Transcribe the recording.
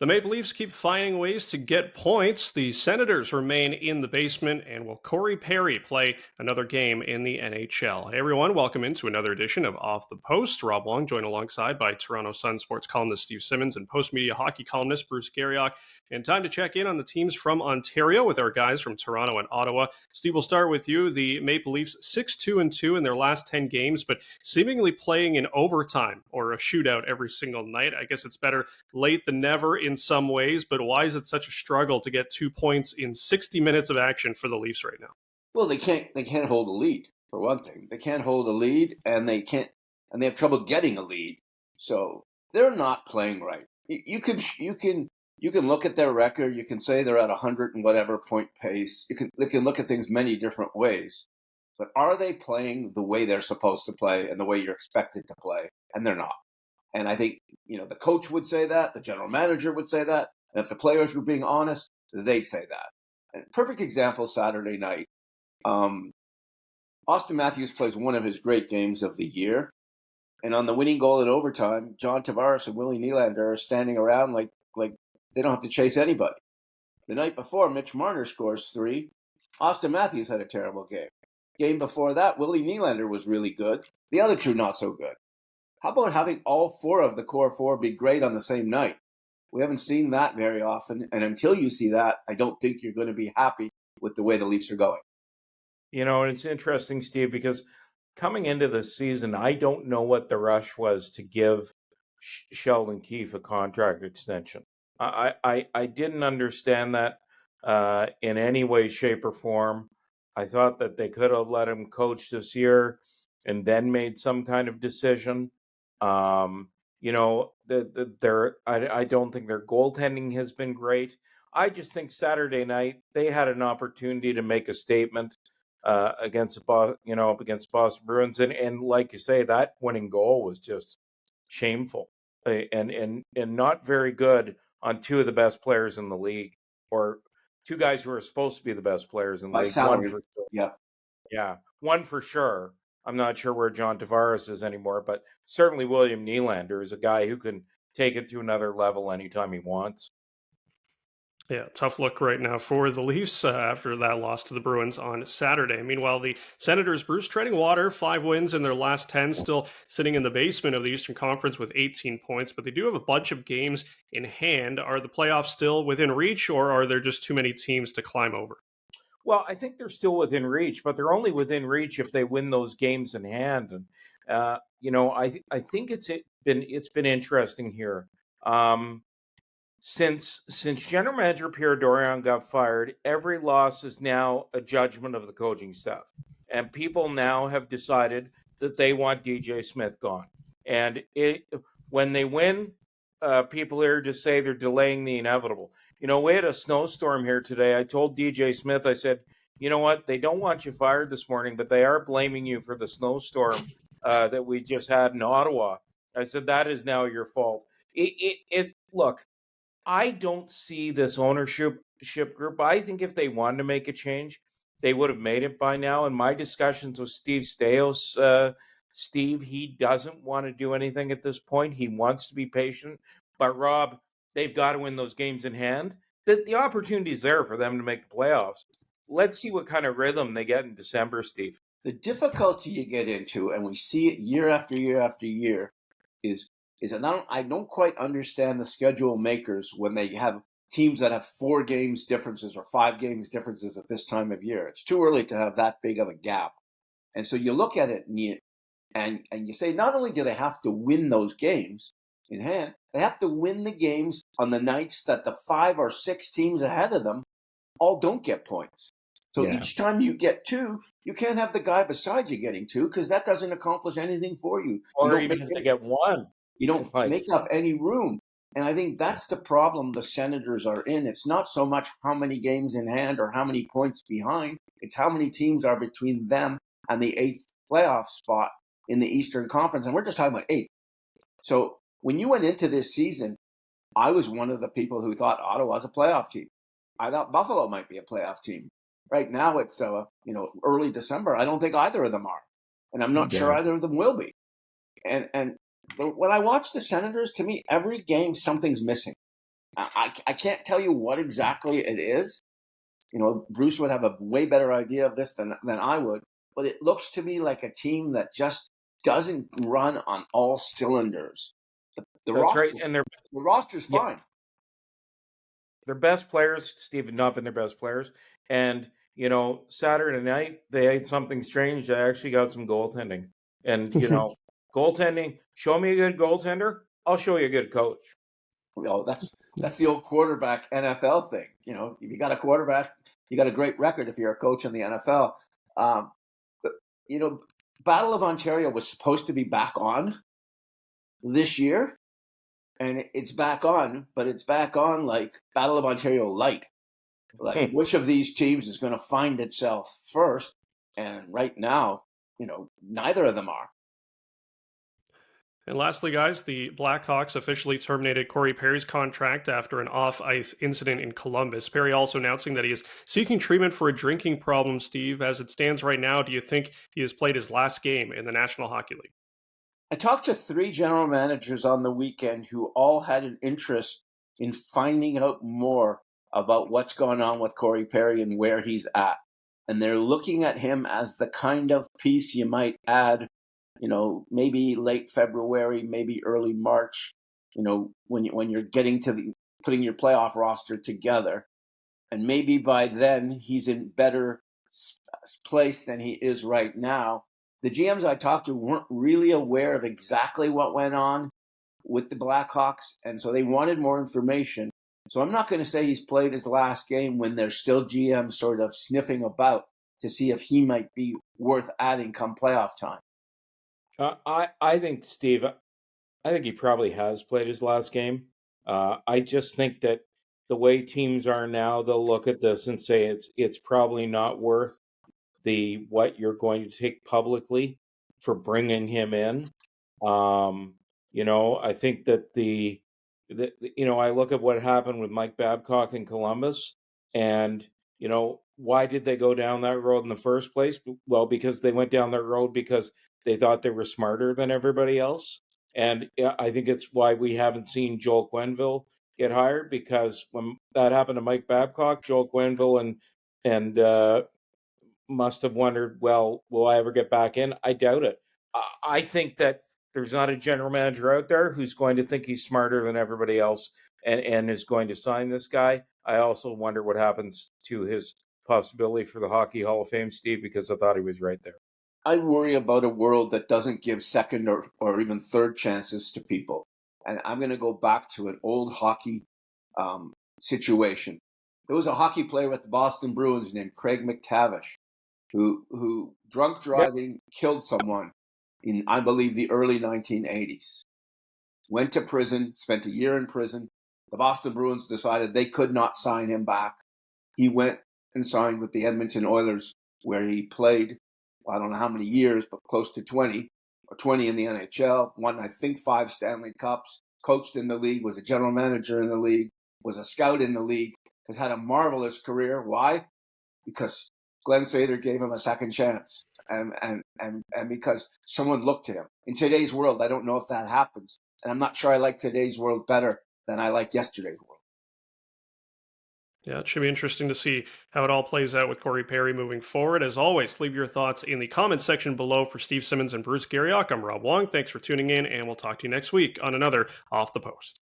The Maple Leafs keep finding ways to get points. The Senators remain in the basement, and will Corey Perry play another game in the NHL? Hey everyone, welcome into another edition of Off the Post. Rob Wong, joined alongside by Toronto Sun sports columnist Steve Simmons and Postmedia hockey columnist Bruce Garrioch. And time to check in on the teams from Ontario with our guys from Toronto and Ottawa. Steve, we'll start with you. The Maple Leafs 6-2-2 in their last 10 games, but seemingly playing in overtime or a shootout every single night. I guess it's better late than never in some ways, but why is it such a struggle to get 2 points in 60 minutes of action for the Leafs right now? Well, they can't hold a lead, for one thing. They can't hold a lead, and they have trouble getting a lead. So they're not playing right. You can look at their record. You can say they're at 100 and whatever point pace. You can look at things many different ways. But are they playing the way they're supposed to play and the way you're expected to play? And they're not. And I think, the coach would say that, the general manager would say that, and if the players were being honest, they'd say that. And perfect example, Saturday night. Austin Matthews plays one of his great games of the year, and on the winning goal in overtime, John Tavares and Willie Nylander are standing around like they don't have to chase anybody. The night before, Mitch Marner scores 3. Austin Matthews had a terrible game. Game before that, Willie Nylander was really good. The other two not so good. How about having all 4 of the core 4 be great on the same night? We haven't seen that very often, and until you see that, I don't think you're going to be happy with the way the Leafs are going. And it's interesting, Steve, because coming into the season, I don't know what the rush was to give Sheldon Keefe a contract extension. I didn't understand that in any way, shape, or form. I thought that they could have let him coach this year and then made some kind of decision. I don't think their goaltending has been great. I just think Saturday night they had an opportunity to make a statement against Boston Bruins, and like you say, that winning goal was just shameful and not very good on 2 of the best players in the league, or 2 guys who are supposed to be the best players in the league. Salary. One for sure. Yeah, one for sure. I'm not sure where John Tavares is anymore, but certainly William Nylander is a guy who can take it to another level anytime he wants. Yeah, tough look right now for the Leafs after that loss to the Bruins on Saturday. Meanwhile, the Senators, Bruce, treading water, 5 wins in their last 10, still sitting in the basement of the Eastern Conference with 18 points, but they do have a bunch of games in hand. Are the playoffs still within reach, or are there just too many teams to climb over? Well, I think they're still within reach, but they're only within reach if they win those games in hand. And I think it's been interesting here. Since General Manager Pierre Dorion got fired, every loss is now a judgment of the coaching staff, and people now have decided that they want DJ Smith gone. And when they win, people here just say they're delaying the inevitable. We had a snowstorm here today. I told DJ Smith, I said, you know what? They don't want you fired this morning, but they are blaming you for the snowstorm that we just had in Ottawa. I said, that is now your fault. Look, I don't see this ownership group. I think if they wanted to make a change, they would have made it by now. In my discussions with Steve Staios, Steve, he doesn't want to do anything at this point. He wants to be patient. But Rob, they've got to win those games in hand. The opportunity is there for them to make the playoffs. Let's see what kind of rhythm they get in December, Steve. The difficulty you get into, and we see it year after year after year, is I don't quite understand the schedule makers when they have teams that have 4 games differences or 5 games differences at this time of year. It's too early to have that big of a gap. And so you look at it and you say, not only do they have to win those games in hand, they have to win the games on the nights that the 5 or 6 teams ahead of them all don't get points. So each time you get 2, you can't have the guy beside you getting 2 because that doesn't accomplish anything for you. Or even if they get 1. You don't make up any room. And I think that's the problem the Senators are in. It's not so much how many games in hand or how many points behind. It's how many teams are between them and the 8th playoff spot in the Eastern Conference. And we're just talking about 8. So when you went into this season, I was one of the people who thought Ottawa's a playoff team. I thought Buffalo might be a playoff team. Right now it's early December. I don't think either of them are. And I'm not sure either of them will be. And when I watch the Senators, to me, every game something's missing. I can't tell you what exactly it is. Bruce would have a way better idea of this than I would. But it looks to me like a team that just doesn't run on all cylinders. That's right, and the roster's fine. Their best players, Steve, have not been their best players. And, Saturday night, they had something strange. They actually got some goaltending. And, goaltending, show me a good goaltender, I'll show you a good coach. That's the old quarterback NFL thing. If you got a quarterback, you got a great record if you're a coach in the NFL. But, Battle of Ontario was supposed to be back on this year. And it's back on, but it's back on like Battle of Ontario light. Like which of these teams is going to find itself first? And right now, neither of them are. And lastly, guys, the Blackhawks officially terminated Corey Perry's contract after an off-ice incident in Columbus. Perry also announcing that he is seeking treatment for a drinking problem. Steve, as it stands right now, do you think he has played his last game in the National Hockey League? I talked to 3 general managers on the weekend who all had an interest in finding out more about what's going on with Corey Perry and where he's at. And they're looking at him as the kind of piece you might add, maybe late February, maybe early March, when you're getting to putting your playoff roster together. And maybe by then he's in better place than he is right now. The GMs I talked to weren't really aware of exactly what went on with the Blackhawks, and so they wanted more information. So I'm not going to say he's played his last game when there's still GMs sort of sniffing about to see if he might be worth adding come playoff time. I think, Steve, I think he probably has played his last game. I just think that the way teams are now, they'll look at this and say it's probably not worth what you're going to take publicly for bringing him in. I think that I look at what happened with Mike Babcock in Columbus, and why did they go down that road in the first place? Well, because they went down that road because they thought they were smarter than everybody else. And I think it's why we haven't seen Joel Quenneville get hired, because when that happened to Mike Babcock, Joel Quenneville and must have wondered, well, will I ever get back in? I doubt it. I think that there's not a general manager out there who's going to think he's smarter than everybody else and is going to sign this guy. I also wonder what happens to his possibility for the Hockey Hall of Fame, Steve, because I thought he was right there. I worry about a world that doesn't give second or even third chances to people. And I'm going to go back to an old hockey situation. There was a hockey player with the Boston Bruins named Craig McTavish who drunk driving killed someone in, I believe, the early 1980s. Went to prison, spent a year in prison. The Boston Bruins decided they could not sign him back. He went and signed with the Edmonton Oilers, where he played, I don't know how many years, but close to 20 in the NHL, won, I think, 5 Stanley Cups, coached in the league, was a general manager in the league, was a scout in the league, has had a marvelous career. Why? Because Glenn Sader gave him a second chance, and because someone looked to him. In today's world, I don't know if that happens, and I'm not sure I like today's world better than I like yesterday's world. Yeah, it should be interesting to see how it all plays out with Corey Perry moving forward. As always, leave your thoughts in the comments section below. For Steve Simmons and Bruce Garrioch, I'm Rob Wong. Thanks for tuning in, and we'll talk to you next week on another Off the Post.